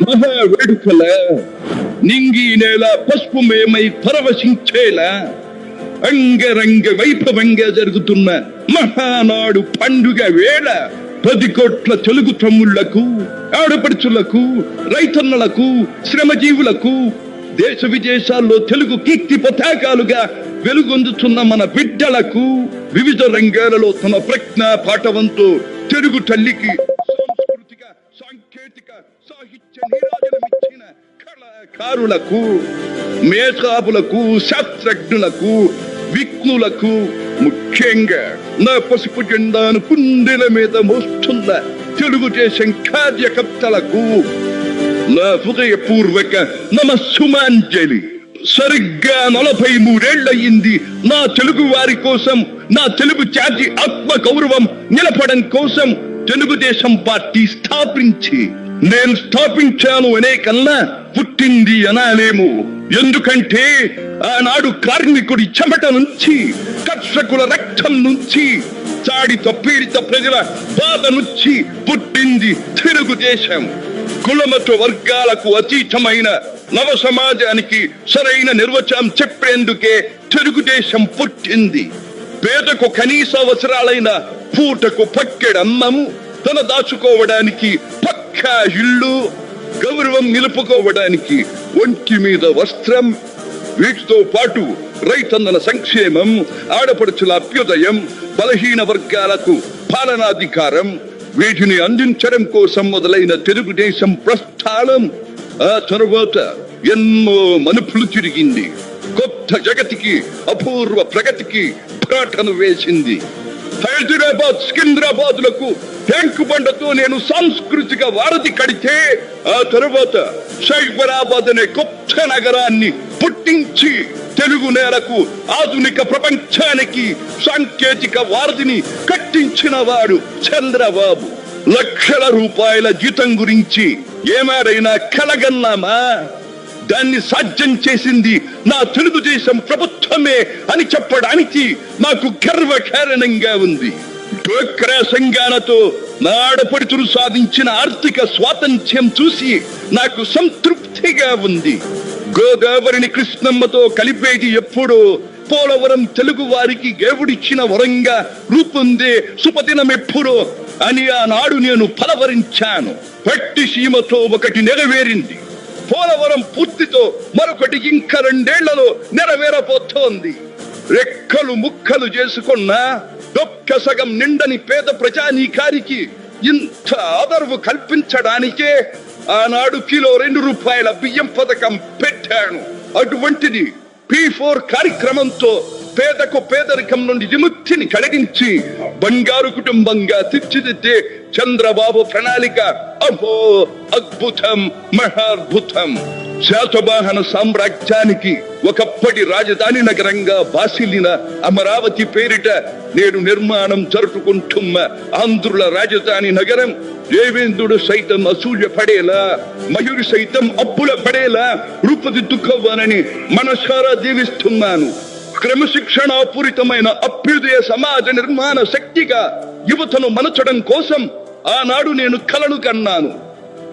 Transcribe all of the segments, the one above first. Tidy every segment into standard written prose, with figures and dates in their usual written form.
మహా వేడుకల నింగి నేల పసుపుమయమై పరవశించేలా అంగరంగ వైభవంగా జరుగుతున్న మహానాడు పండుగ వేళ 10 కోట్ల తెలుగు తమ్ముళ్లకు, ఆడపడుచులకు, రైతన్నలకు, శ్రమజీవులకు, దేశ విదేశాల్లో తెలుగు కీర్తి పతాకాలుగా వెలుగొందుతున్న మన బిడ్డలకు వివిధ రంగాలలో తమ ప్రజ్ఞ పాఠవంతో తెలుగు తల్లికి సాంస్కృతిక, సాంకేతిక, సాహిత్య నీరాజనమిచ్చిన కళాకారులకు, మేధావులకు, శాస్త్రజ్ఞులకు, విఘ్నులకు, ముఖ్యంగా నా పసుపు జెండాను కుండెల మీద మోస్తున్న తెలుగుదేశం కార్యకర్తలకు నా హృదయపూర్వక నమస్సుమాంజలి. సరిగ్గా 43 ఏళ్లయింది నా తెలుగు వారి కోసం, నా తెలుగు జాతి ఆత్మ గౌరవం నిలపడం కోసం తెలుగుదేశం పార్టీ స్థాపించి. నేను స్థాపించాను అనే కన్నా పుట్టింది అనాలేము. ఎందుకంటే ఆనాడు కార్మికుడి చెమట నుంచి, కర్షకుల రక్తం నుంచి, చాడిత పీడిత ప్రజల బాధ నుంచి పుట్టింది తెలుగుదేశం. కులమత వర్గాలకు అతీతమైన నవ సమాజానికి సరైన నిర్వచనం చెప్పేందుకే తెలుగుదేశం పుట్టింది. పేదకు కనీస అవసరాలైన పూటకు పక్కెడన్నము, తన దాచుకోవడానికి పక్కా ఇల్లు, గౌరవం నిలుపుకోవడానికి ఒంటి మీద వస్త్రం, వీటితో పాటు రైతన్నల సంక్షేమం, ఆడపడుచుల అభ్యుదయం, బలహీన వర్గాలకు పాలనాధికారం, వీటిని అందించడం కోసం మొదలైన తెలుగుదేశం ప్రస్థానం ఆ తరువాత ఎన్నో మలుపులు తిరిగింది. కొత్త జగతికి, అపూర్వ ప్రగతికి పాటను వేసింది. హైదరాబాద్, సికింద్రాబాద్ లకు ట్యాంకు బండతో నేను సాంస్కృతిక వారధి కడితే, ఆ తరువాత సైబరాబాద్ అనే కొత్త నగరాన్ని పుట్టించి తెలుగు నేలకు, ఆధునిక ప్రపంచానికి సాంకేతిక వారధిని కట్టించిన వాడు చంద్రబాబు. లక్షల రూపాయల జీతం గురించి ఏమారైనా కలగన్నామా? దాన్ని సాధ్యం చేసింది నా తెలుగుదేశం ప్రభుత్వమే అని చెప్పడానికి నాకు గర్వకారణంగా ఉంది. డ్వాక్రా సంఘాలతో నా ఆడపడుచులు సాధించిన ఆర్థిక స్వాతంత్ర్యం చూసి నాకు సంతృప్తిగా ఉంది. గోదావరిని కృష్ణమ్మతో కలిపేది ఎప్పుడో, పోలవరం తెలుగు వారికి దేవుడిచ్చిన వరంగా రూపొందే శుభదినం ఎప్పుడో అని ఆనాడు నేను పలవరించాను. పట్టి సీమతో ఒకటి నెరవేరింది. పోలవరం పూర్తితో మరొకటి ఇంకా 2 ఏళ్లలో నెరవేరబోతోంది. రెక్కలు ముక్కలు చేసుకున్న డొక్క సగం నిండని పేద ప్రజానీకారికి ఇంత ఆదరవు కల్పించడానికే ఆనాడు కిలో 2 రూపాయల బియ్యం పథకం పెట్టాను. అటువంటిది P4 కార్యక్రమంతో పేదకు పేదరికం నుండి విముక్తిని కలిగించి బంగారు కుటుంబంగా తీర్చిదిద్దే చంద్రబాబు ప్రణాళిక అహో అద్భుతం, మహాద్భుతం. శాతవాహన సామ్రాజ్యానికి ఒకప్పటి రాజధాని నగరంగా బాసిల్లిన అమరావతి పేరిట నేడు నిర్మాణం జరుపుకుంటున్న ఆంధ్రుల రాజధాని నగరం దేవేంద్రుడు సైతం అసూయ పడేలా, మయూరి సైతం అప్పుల పడేలా రూపుదిద్దుకోవాలని మనసారా దీవిస్తున్నాను. క్రమశిక్షణాపూరితమైన అభ్యుదయ సమాజ నిర్మాణ శక్తిగా యువతను మలచడం కోసం ఆనాడు నేను కలలు కన్నాను.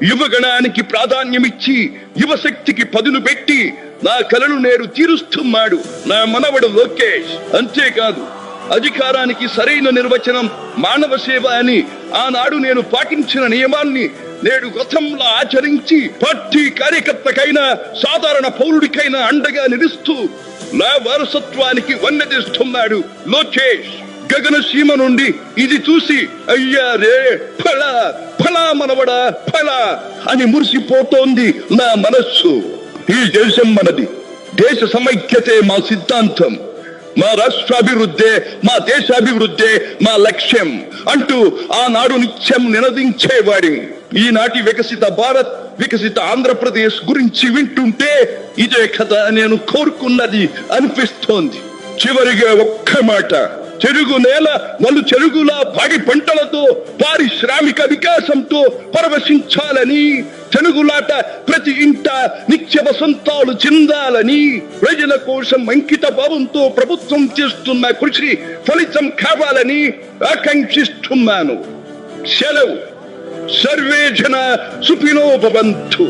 యువగణానికి ప్రాధాన్యమిచ్చి యువశక్తికి పదును పెట్టి నా కలను నేడు తీరుస్తున్నాడు నా మనవడు లోకేష్. అంతేకాదు, అధికారానికి సరైన నిర్వచనం మానవ సేవ అని ఆనాడు నేను పాటించిన నియమాన్ని నేడు గతంలో ఆచరించి పార్టీ కార్యకర్తకైనా సాధారణ పౌరుడికైనా అండగా నిలుస్తూ నా వారసత్వానికి వన్నెదిస్తున్నాడు లోకేష్. గగన సీమ నుండి ఇది చూసి అయ్యా రే ఫలా ఫలా మనవడా ఫలా అని మురిసిపోతోంది నా మనస్సు. ఈ దేశం మనది, దేశ సమైక్యతే మా సిద్ధాంతం, మా రాష్ట్రాభివృద్ధే మా దేశాభివృద్ధే మా లక్ష్యం అంటూ ఆనాడు నిత్యం నినదించేవాడి. ఈనాటి వికసిత భారత్, వికసిత ఆంధ్రప్రదేశ్ గురించి వింటుంటే ఇదే కథ నేను కోరుకున్నది అనిపిస్తోంది. చివరిగా ఒక్క మాట, చెరుగు నేల వాళ్ళు చెరుగులా పాడి పంటలతో పారిశ్రామిక వికాసంతో పరవశించాలని, తెలుగులాట ప్రతి ఇంట నిత్య వసంతాలు చెందాలని, ప్రజల కోసం అంకిత భావంతో ప్రభుత్వం చేస్తున్న కృషి ఫలితం కావాలని ఆకాంక్షిస్తున్నాను. సెలవు. సర్వే జన సుఖినో భవంతు.